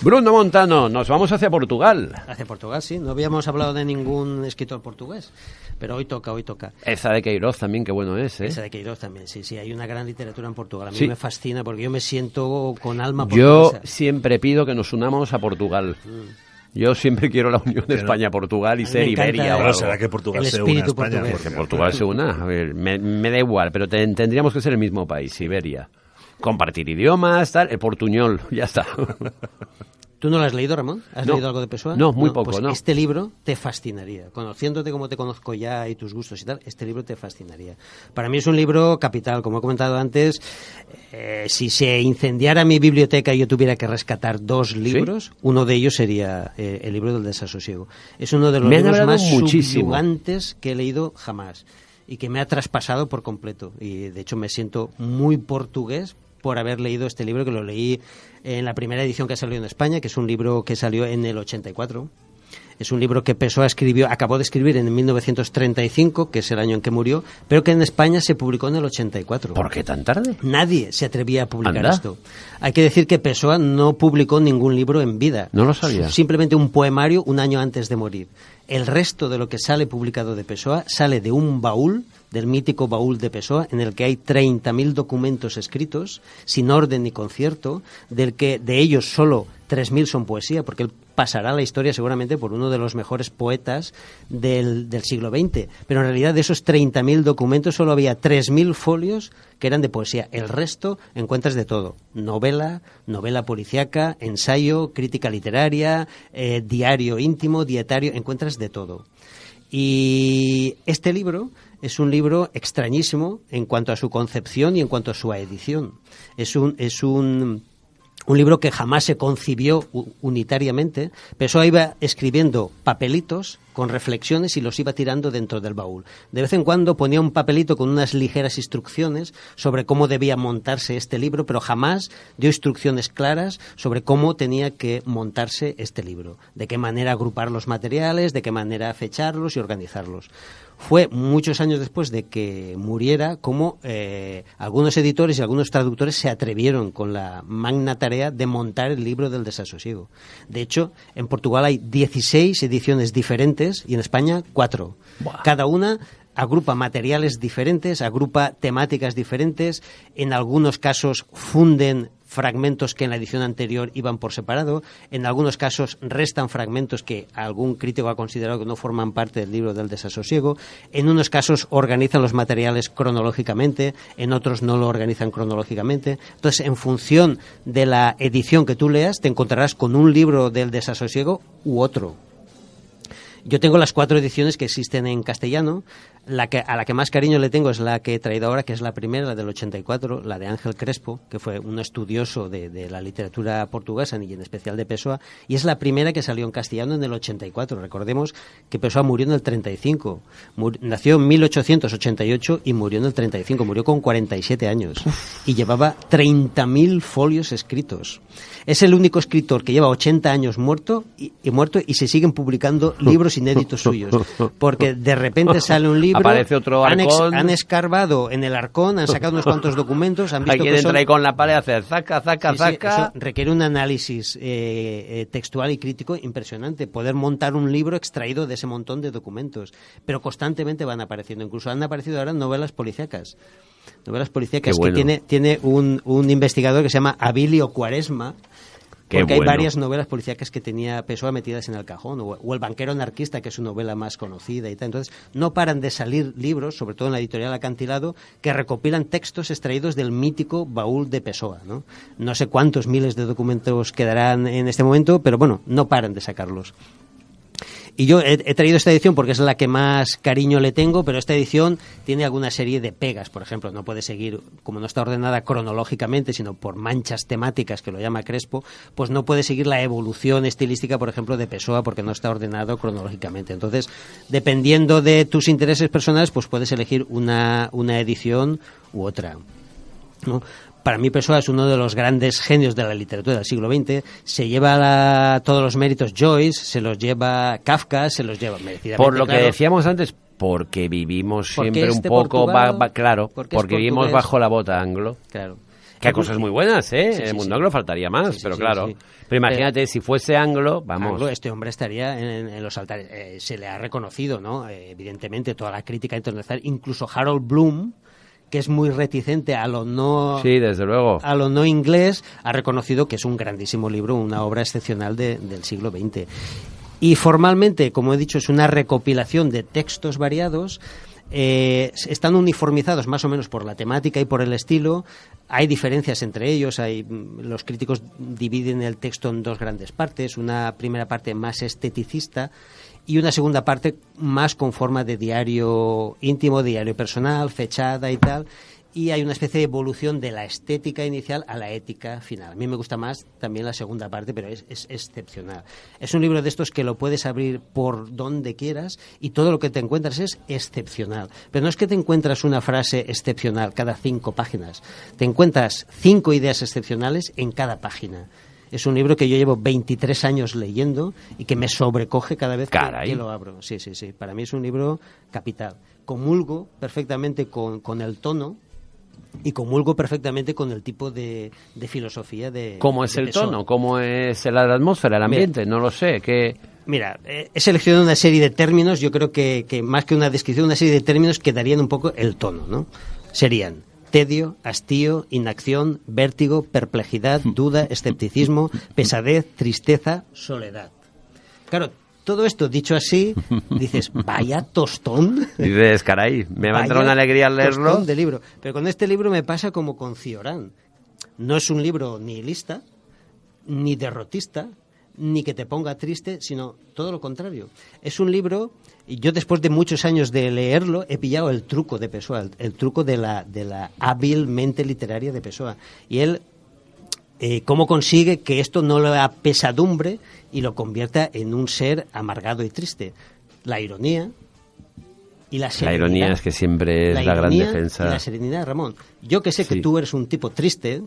Bruno Montano, nos vamos hacia Portugal. Hacia Portugal, sí. No habíamos hablado de ningún escritor portugués, pero hoy toca. Esa de Queiroz también, qué bueno es, ¿eh? Esa de Queiroz también, sí. Hay una gran literatura en Portugal. A mí sí. me fascina porque yo me siento con alma portuguesa. Yo siempre pido que nos unamos a Portugal. Yo siempre quiero la unión de España-Portugal y ser Iberia. Pero será que Portugal se une a España. Porque Portugal se una. A ver, me da igual, pero tendríamos que ser el mismo país, Iberia. Compartir idiomas, tal, el portuñol, ya está. ¿Tú no lo has leído, Ramón? ¿Has leído algo de Pessoa? No, muy poco, pues no. Este libro te fascinaría. Conociéndote como te conozco ya y tus gustos y tal, este libro te fascinaría. Para mí es un libro capital. Como he comentado antes, si se incendiara mi biblioteca y yo tuviera que rescatar 2 libros, ¿sí? Uno de ellos sería el libro del desasosiego. Es uno de los libros más subyugantes que he leído jamás y que me ha traspasado por completo. Y de hecho me siento muy portugués por haber leído este libro, que lo leí en la primera edición que salió en España, que es un libro que salió en el 84. Es un libro que Pessoa acabó de escribir en 1935, que es el año en que murió, pero que en España se publicó en el 84. ¿Por qué tan tarde? Nadie se atrevía a publicar esto. Hay que decir que Pessoa no publicó ningún libro en vida. No lo sabía. Simplemente un poemario un año antes de morir. El resto de lo que sale publicado de Pessoa sale de un baúl, del mítico baúl de Pessoa, en el que hay 30.000 documentos escritos, sin orden ni concierto, del que de ellos solo 3.000 son poesía, porque él pasará a la historia seguramente por uno de los mejores poetas del siglo XX. Pero en realidad de esos 30.000 documentos solo había 3.000 folios que eran de poesía. El resto encuentras de todo. Novela policíaca, ensayo, crítica literaria, diario íntimo, dietario, encuentras de todo. Y este libro es un libro extrañísimo en cuanto a su concepción y en cuanto a su edición. Es un libro que jamás se concibió unitariamente. Pessoa iba escribiendo papelitos con reflexiones y los iba tirando dentro del baúl. De vez en cuando ponía un papelito con unas ligeras instrucciones sobre cómo debía montarse este libro, pero jamás dio instrucciones claras sobre cómo tenía que montarse este libro, de qué manera agrupar los materiales, de qué manera fecharlos y organizarlos. Fue muchos años después de que muriera como algunos editores y algunos traductores se atrevieron con la magna tarea de montar el libro del desasosiego. De hecho, en Portugal hay 16 ediciones diferentes y en España 4. Buah. Cada una agrupa materiales diferentes, agrupa temáticas diferentes, en algunos casos funden fragmentos que en la edición anterior iban por separado, en algunos casos restan fragmentos que algún crítico ha considerado que no forman parte del libro del desasosiego, en unos casos organizan los materiales cronológicamente, en otros no lo organizan cronológicamente. Entonces, en función de la edición que tú leas, te encontrarás con un libro del desasosiego u otro. Yo tengo las 4 ediciones que existen en castellano. A la que más cariño le tengo es la que he traído ahora, que es la primera, la del 84, la de Ángel Crespo, que fue un estudioso de la literatura portuguesa y en especial de Pessoa, y es la primera que salió en castellano en el 84. Recordemos que Pessoa murió en el 35. Nació en 1888 y murió en el 35. Murió con 47 años y llevaba 30.000 folios escritos. Es el único escritor que lleva 80 años muerto y se siguen publicando libros inéditos suyos, porque de repente sale un libro, aparece otro arcón, han escarbado en el arcón, han sacado unos cuantos documentos, han visto alguien que entra ahí con la pala y hace zaca. Eso requiere un análisis textual y crítico impresionante, poder montar un libro extraído de ese montón de documentos, pero constantemente van apareciendo, incluso han aparecido ahora novelas policíacas. Bueno. Que tiene un investigador que se llama Abilio Quaresma, porque hay varias novelas policíacas que tenía Pessoa metidas en el cajón, o El banquero anarquista, que es su novela más conocida y tal. Entonces, no paran de salir libros, sobre todo en la editorial Acantilado, que recopilan textos extraídos del mítico baúl de Pessoa, ¿no? No sé cuántos miles de documentos quedarán en este momento, pero bueno, no paran de sacarlos. Y yo he traído esta edición porque es la que más cariño le tengo, pero esta edición tiene alguna serie de pegas. Por ejemplo, no puede seguir, como no está ordenada cronológicamente, sino por manchas temáticas, que lo llama Crespo, pues no puede seguir la evolución estilística, por ejemplo, de Pessoa, porque no está ordenado cronológicamente. Entonces, dependiendo de tus intereses personales, pues puedes elegir una edición u otra, ¿no? Para mí Pessoa es uno de los grandes genios de la literatura del siglo XX. Se lleva todos los méritos Joyce, se los lleva Kafka, se los lleva merecidamente. Por lo que decíamos antes, porque vivimos siempre un poco... claro, porque vivimos bajo la bota anglo. Claro. Que hay cosas muy buenas, ¿eh? Sí, en el mundo sí. anglo faltaría más, Sí, pero sí, claro. sí. Pero imagínate, si fuese anglo, vamos. Anglo, este hombre estaría en los altares. Se le ha reconocido, ¿no? Evidentemente, toda la crítica internacional, incluso Harold Bloom, que es muy reticente a lo no... Sí, desde luego. A lo no inglés, ha reconocido que es un grandísimo libro, una obra excepcional del siglo XX. Y formalmente, como he dicho, es una recopilación de textos variados. Están uniformizados más o menos por la temática y por el estilo. Hay diferencias entre ellos. Los críticos dividen el texto en dos grandes partes. Una primera parte más esteticista y una segunda parte más con forma de diario íntimo, diario personal, fechada y tal. Y hay una especie de evolución de la estética inicial a la ética final. A mí me gusta más también la segunda parte, pero es excepcional. Es un libro de estos que lo puedes abrir por donde quieras y todo lo que te encuentras es excepcional. Pero no es que te encuentras una frase excepcional cada 5 páginas. Te encuentras 5 ideas excepcionales en cada página. Es un libro que yo llevo 23 años leyendo y que me sobrecoge cada vez que lo abro. Sí. Para mí es un libro capital. Comulgo perfectamente con el tono y comulgo perfectamente con el tipo de filosofía de... ¿Cómo es el tono? ¿Cómo es la atmósfera, el ambiente? No lo sé. Mira, he seleccionado una serie de términos, yo creo que más que una descripción, una serie de términos que darían un poco el tono, ¿no? Serían tedio, hastío, inacción, vértigo, perplejidad, duda, escepticismo, pesadez, tristeza, soledad. Claro, todo esto dicho así, dices, vaya tostón. Dices, caray, me va a entrar una alegría al leerlo. Tostón de libro. Pero con este libro me pasa como con Cioran. No es un libro nihilista, ni derrotista, ni que te ponga triste, sino todo lo contrario. Es un libro, y yo después de muchos años de leerlo, he pillado el truco de Pessoa, el truco de la hábil mente literaria de Pessoa. Y él, cómo consigue que esto no le da pesadumbre y lo convierta en un ser amargado y triste. La ironía y la serenidad. La ironía es que siempre es la gran defensa. Y la serenidad, Ramón. Yo que sé que tú eres un tipo triste,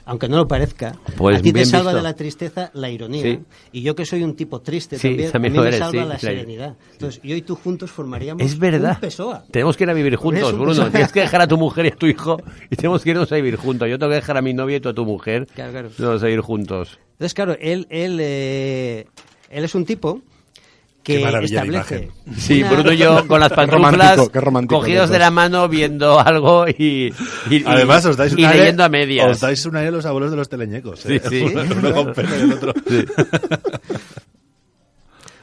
aunque no lo parezca, pues a ti te salva visto. de la tristeza la ironía. Y yo que soy un tipo triste también a mí me salva la serenidad. Entonces, yo y tú juntos formaríamos un Pessoa. Tenemos que ir a vivir juntos, Bruno. Tienes que dejar a tu mujer y a tu hijo y tenemos que irnos a vivir juntos. Yo tengo que dejar a mi novia y tú a tu mujer. Claro. Vamos a ir juntos. Entonces, claro, él es un tipo que establece... Sí, Bruno y yo con las pantuflas cogidos de la mano viendo algo y además os dais una leyendo a medias. Os dais una a los abuelos de los teleñecos. Sí. Uno con pelo y el otro. Sí.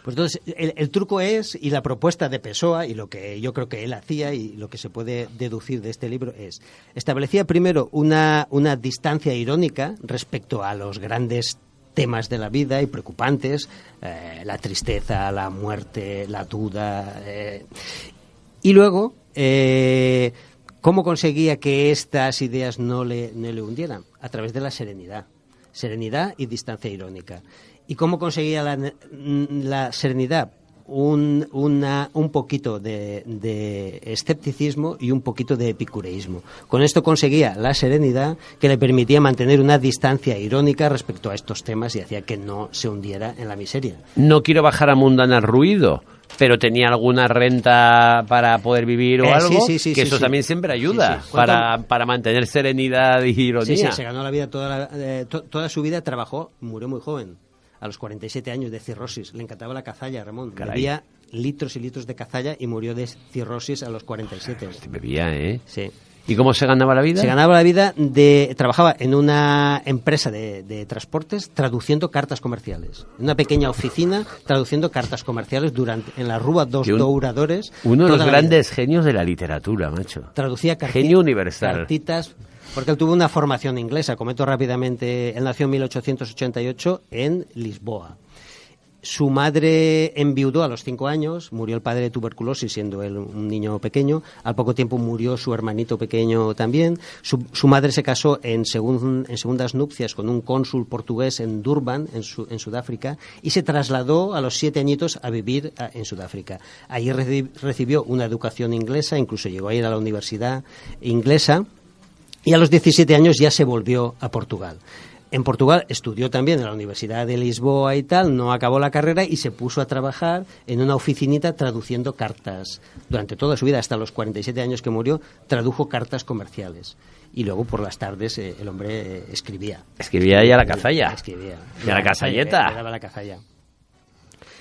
Pues entonces, el truco es, y la propuesta de Pessoa, y lo que yo creo que él hacía, y lo que se puede deducir de este libro es, establecía primero una distancia irónica respecto a los grandes temas de la vida y preocupantes, la tristeza, la muerte, la duda, y luego ¿cómo conseguía que estas ideas no le hundieran? A través de la serenidad y distancia irónica. ¿Y cómo conseguía la serenidad? Un poquito de escepticismo y un poquito de epicureísmo. Con esto conseguía la serenidad que le permitía mantener una distancia irónica respecto a estos temas y hacía que no se hundiera en la miseria. No quiero bajar a mundana ruido, pero tenía alguna renta para poder vivir o algo, que eso también siempre ayuda para mantener serenidad y ironía. Sí, se ganó la vida toda su vida, trabajó, murió muy joven. A los 47 años de cirrosis. Le encantaba la cazalla, Ramón. Caray. Bebía litros y litros de cazalla y murió de cirrosis a los 47. Bebía, ¿eh? Sí. ¿Y cómo se ganaba la vida? Se ganaba la vida trabajaba en una empresa de transportes traduciendo cartas comerciales. En una pequeña oficina traduciendo cartas comerciales en la Rúa dos Douradores. Uno de los grandes genios de la literatura, macho. Traducía genio universal. Cartitas... Porque él tuvo una formación inglesa, comento rápidamente, él nació en 1888 en Lisboa. Su madre enviudó a los 5 años, murió el padre de tuberculosis siendo él un niño pequeño, al poco tiempo murió su hermanito pequeño también. Su madre se casó en segundas nupcias con un cónsul portugués en Durban, en Sudáfrica, y se trasladó a los 7 añitos a vivir en Sudáfrica. Allí recibió una educación inglesa, incluso llegó a ir a la universidad inglesa, y a los 17 años ya se volvió a Portugal. En Portugal estudió también en la Universidad de Lisboa y tal, no acabó la carrera y se puso a trabajar en una oficinita traduciendo cartas. Durante toda su vida, hasta los 47 años que murió, tradujo cartas comerciales. y luego por las tardes el hombre escribía. Escribía y a la cazalla. Escribía. Y a la cazalleta. Le daba la cazalla.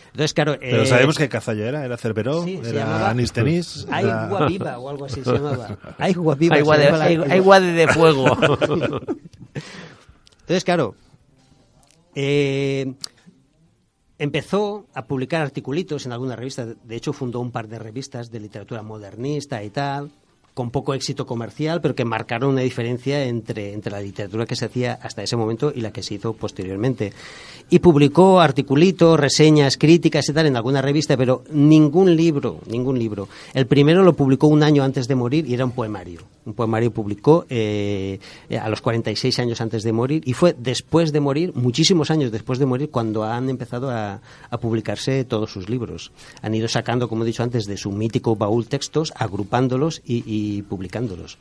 Entonces, claro... Pero sabemos qué cazalla era Cerveró, sí, era Anís-Tenis... Agua viva o algo así se llamaba. Agua viva. Agua de fuego. Entonces, claro, empezó a publicar articulitos en algunas revistas. De hecho, fundó un par de revistas de literatura modernista y tal, con poco éxito comercial, pero que marcaron una diferencia entre la literatura que se hacía hasta ese momento y la que se hizo posteriormente. Y publicó articulitos, reseñas, críticas y tal en alguna revista, pero ningún libro. El primero lo publicó un año antes de morir y era un poemario. Un poemario publicó a los 46 años antes de morir, y fue después de morir, muchísimos años después de morir, cuando han empezado a publicarse todos sus libros. Han ido sacando, como he dicho antes, de su mítico baúl textos, agrupándolos y publicándolos.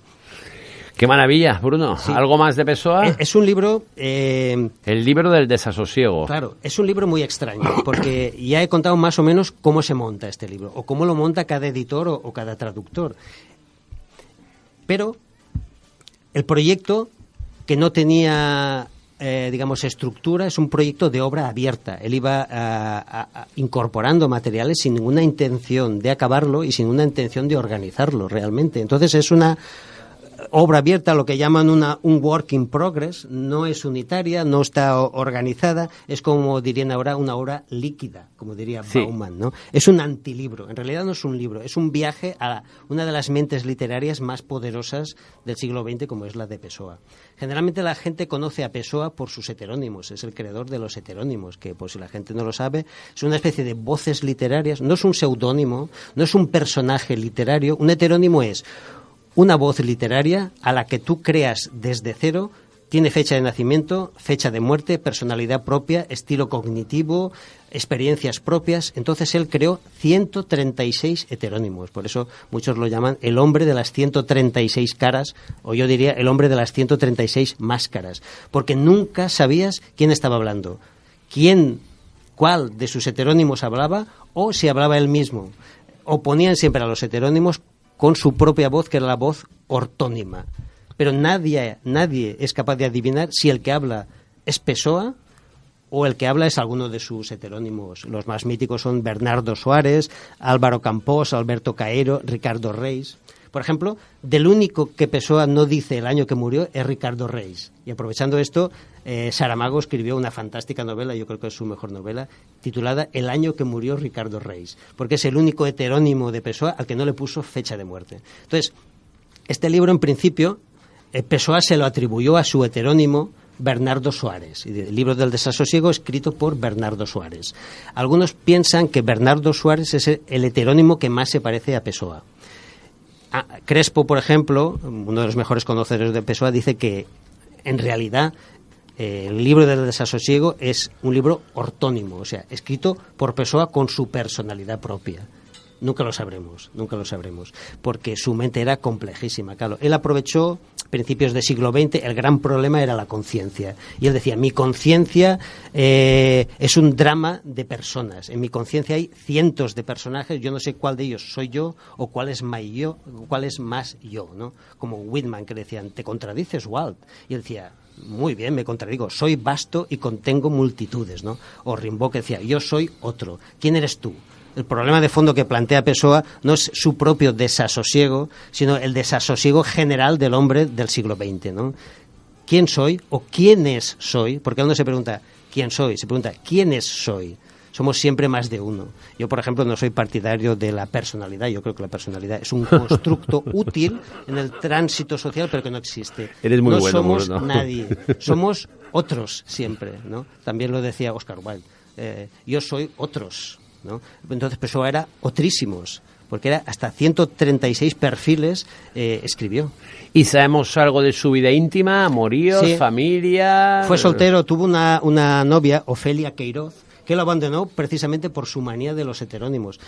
¡Qué maravilla, Bruno! Sí. ¿Algo más de Pessoa? Es un libro... el libro del desasosiego. Claro, es un libro muy extraño, porque ya he contado más o menos cómo se monta este libro, o cómo lo monta cada editor o cada traductor. Pero el proyecto, que no tenía, digamos, estructura, es un proyecto de obra abierta. Él iba incorporando materiales sin ninguna intención de acabarlo y sin una intención de organizarlo realmente. Entonces es una obra abierta, lo que llaman un work in progress. No es unitaria, no está organizada, es como dirían ahora una obra líquida, como diría Bauman, ¿no? Es un antilibro, en realidad no es un libro, es un viaje a una de las mentes literarias más poderosas del siglo XX, como es la de Pessoa. Generalmente la gente conoce a Pessoa por sus heterónimos, es el creador de los heterónimos, que por si la gente no lo sabe, es una especie de voces literarias, no es un seudónimo, no es un personaje literario. Un heterónimo es una voz literaria a la que tú creas desde cero, tiene fecha de nacimiento, fecha de muerte, personalidad propia, estilo cognitivo, experiencias propias. Entonces él creó 136 heterónimos, por eso muchos lo llaman el hombre de las 136 caras, o yo diría el hombre de las 136 máscaras, porque nunca sabías quién estaba hablando, cuál de sus heterónimos hablaba, o si hablaba él mismo. Oponían siempre a los heterónimos con su propia voz, que era la voz ortónima. Pero nadie es capaz de adivinar si el que habla es Pessoa o el que habla es alguno de sus heterónimos. Los más míticos son Bernardo Soares, Álvaro Campos, Alberto Caeiro, Ricardo Reis. Por ejemplo, del único que Pessoa no dice el año que murió es Ricardo Reis. Y aprovechando esto, Saramago escribió una fantástica novela, yo creo que es su mejor novela, titulada El año que murió Ricardo Reis, porque es el único heterónimo de Pessoa al que no le puso fecha de muerte. Entonces, este libro, en principio, Pessoa se lo atribuyó a su heterónimo Bernardo Soares, el libro del desasosiego escrito por Bernardo Soares. Algunos piensan que Bernardo Soares es el heterónimo que más se parece a Pessoa. Crespo, por ejemplo, uno de los mejores conocedores de Pessoa, dice que en realidad el libro del desasosiego es un libro ortónimo, o sea, escrito por Pessoa con su personalidad propia. Nunca lo sabremos, porque su mente era complejísima. Claro, él aprovechó principios del siglo XX, el gran problema era la conciencia. Y él decía, mi conciencia es un drama de personas. En mi conciencia hay cientos de personajes, yo no sé cuál de ellos soy yo o cuál es más yo, ¿no? Como Whitman, que le decían, te contradices, Walt. Y él decía, muy bien, me contradigo, soy vasto y contengo multitudes, ¿no? O Rimbaud, que decía, yo soy otro. ¿Quién eres tú? El problema de fondo que plantea Pessoa no es su propio desasosiego, sino el desasosiego general del hombre del siglo XX, ¿no? ¿Quién soy o quiénes soy? Porque uno se pregunta quién soy, se pregunta quiénes soy. Somos siempre más de uno. Yo, por ejemplo, no soy partidario de la personalidad. Yo creo que la personalidad es un constructo útil en el tránsito social, pero que no existe. Eres muy bueno, somos Bruno. Nadie. Somos otros siempre, ¿no? También lo decía Oscar Wilde. Yo soy otros, ¿no? Entonces Pessoa era otrísimos, porque era hasta 136 perfiles escribió. ¿Y sabemos algo de su vida íntima, amoríos, Sí. familia? Fue soltero, tuvo una novia, Ofelia Queiroz, que lo abandonó precisamente por su manía de los heterónimos.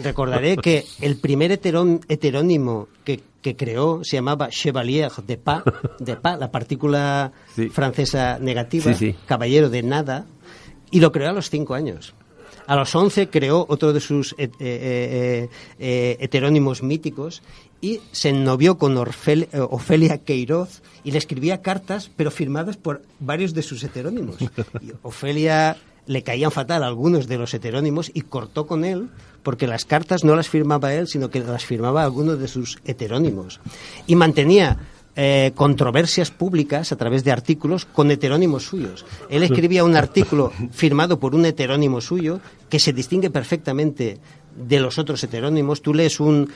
Recordaré que el primer heterónimo que creó se llamaba Chevalier de Pas, la partícula francesa negativa, caballero de nada, y lo creó a los 5 años. A los 11 creó otro de sus heterónimos míticos y se ennovió con Ofelia Queiroz y le escribía cartas, pero firmadas por varios de sus heterónimos. Y Ofelia le caían fatal a algunos de los heterónimos y cortó con él porque las cartas no las firmaba él, sino que las firmaba algunos de sus heterónimos. Y mantenía controversias públicas a través de artículos con heterónimos suyos. Él escribía un artículo firmado por un heterónimo suyo que se distingue perfectamente de los otros heterónimos. Tú lees un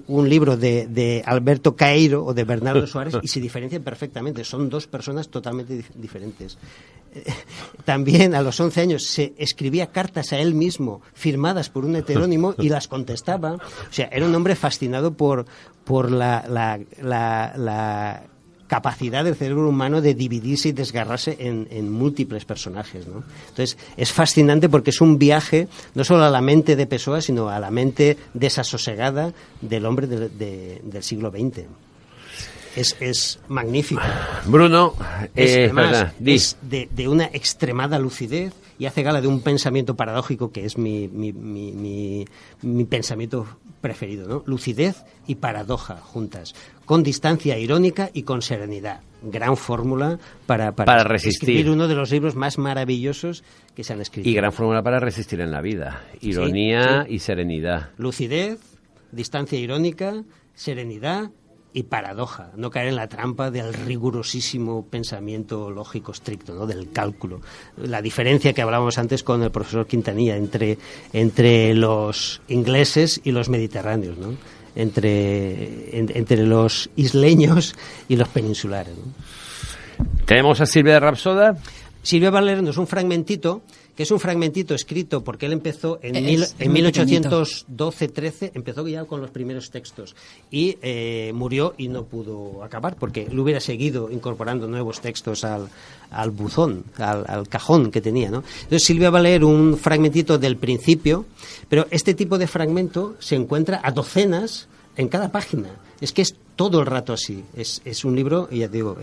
libro de Alberto Caeiro o de Bernardo Soares y se diferencian perfectamente. Son dos personas totalmente diferentes. También a los 11 años se escribía cartas a él mismo firmadas por un heterónimo y las contestaba. O sea, era un hombre fascinado por la capacidad del cerebro humano de dividirse y desgarrarse en múltiples personajes, ¿no? Entonces, es fascinante porque es un viaje no solo a la mente de Pessoa, sino a la mente desasosegada del hombre del siglo XX. Es magnífico. Bruno, además, es de una extremada lucidez y hace gala de un pensamiento paradójico que es mi pensamiento preferido, ¿no? Lucidez y paradoja juntas, con distancia irónica y con serenidad. Gran fórmula para resistir. Escribir uno de los libros más maravillosos que se han escrito. Y gran fórmula para resistir en la vida. Ironía y serenidad. Lucidez, distancia irónica, serenidad y paradoja, no caer en la trampa del rigurosísimo pensamiento lógico estricto, ¿no? Del cálculo. La diferencia que hablábamos antes con el profesor Quintanilla entre los ingleses y los mediterráneos, ¿no? Entre los isleños y los peninsulares, ¿no? ¿Tenemos a Silvia de Rapsoda? Silvia va a leernos un fragmentito, que es un fragmentito escrito porque él empezó en 1812-13, empezó ya con los primeros textos y murió y no pudo acabar porque él hubiera seguido incorporando nuevos textos al buzón, al cajón que tenía, ¿no? Entonces Silvia va a leer un fragmentito del principio, pero este tipo de fragmento se encuentra a docenas en cada página. Es que es todo el rato así. Es un libro, ya digo,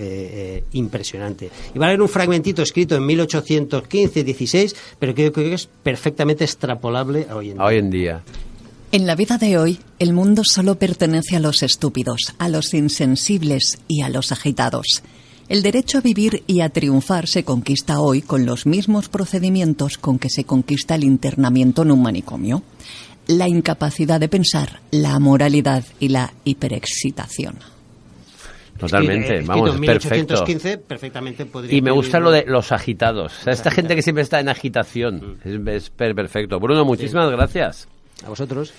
impresionante. Y va a haber un fragmentito escrito en 1815-16, pero que yo creo que es perfectamente extrapolable a hoy en día. Hoy en día. En la vida de hoy, el mundo solo pertenece a los estúpidos, a los insensibles y a los agitados. El derecho a vivir y a triunfar se conquista hoy con los mismos procedimientos con que se conquista el internamiento en un manicomio. La incapacidad de pensar, la moralidad y la hiperexcitación. Totalmente, vamos, en 1815, perfectamente podría. Y me gusta lo de los agitados. O sea, esta gente que siempre está en agitación. Es perfecto. Bruno, muchísimas gracias. A vosotros.